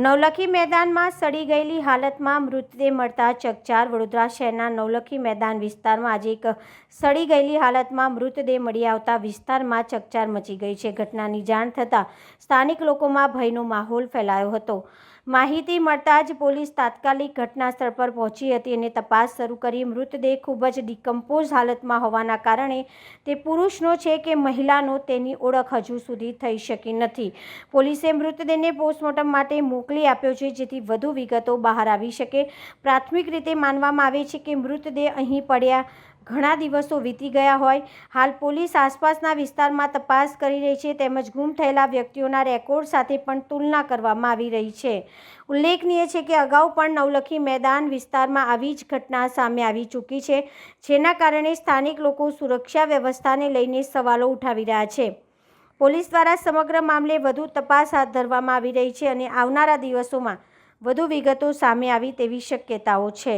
નવલખી મેદાનમાં સડી ગયેલી હાલતમાં મૃતદેહ મળતા ચકચાર। વડોદરા શહેરના નવલખી મેદાન વિસ્તારમાં આજે એક સડી ગયેલી હાલતમાં મૃતદેહ મળી આવતા વિસ્તારમાં ચકચાર મચી ગઈ છે। ઘટનાની જાણ થતાં સ્થાનિક લોકોમાં ભયનો માહોલ ફેલાયો હતો। માહિતી મળતા જ પોલીસ તાત્કાલિક ઘટના સ્થળ પર પહોંચી હતી અને તપાસ શરૂ કરી। મૃતદેહ ખૂબ જ ડિકમ્પોઝ હાલતમાં હોવાના કારણે તે પુરુષનો છે કે મહિલાનો તેની ઓળખ હજુ સુધી થઈ શકી નથી। પોલીસે મૃતદેહને પોસ્ટમોર્ટમ માટે મોકલી આપ્યો છે, જેથી વધુ વિગતો બહાર આવી શકે। પ્રાથમિક રીતે માનવામાં આવે છે કે મૃતદેહ અહીં પડ્યા ઘણા દિવસો વીતી ગયા હોય। હાલ પોલીસ આસપાસના વિસ્તારમાં તપાસ કરી રહી છે, તેમજ ગુમ થયેલા વ્યક્તિઓના રેકોર્ડ સાથે પણ તુલના કરવામાં આવી રહી છે। ઉલ્લેખનીય છે કે અગાઉ પણ નવલખી મેદાન વિસ્તારમાં આવી જ ઘટના સામે આવી ચૂકી છે, જેના કારણે સ્થાનિક લોકો સુરક્ષા વ્યવસ્થાને લઈને સવાલો ઉઠાવી રહ્યા છે। પોલીસ દ્વારા સમગ્ર મામલે વધુ તપાસ હાથ ધરવામાં આવી રહી છે અને આવનારા દિવસોમાં વધુ વિગતો સામે આવે તેવી શક્યતાઓ છે।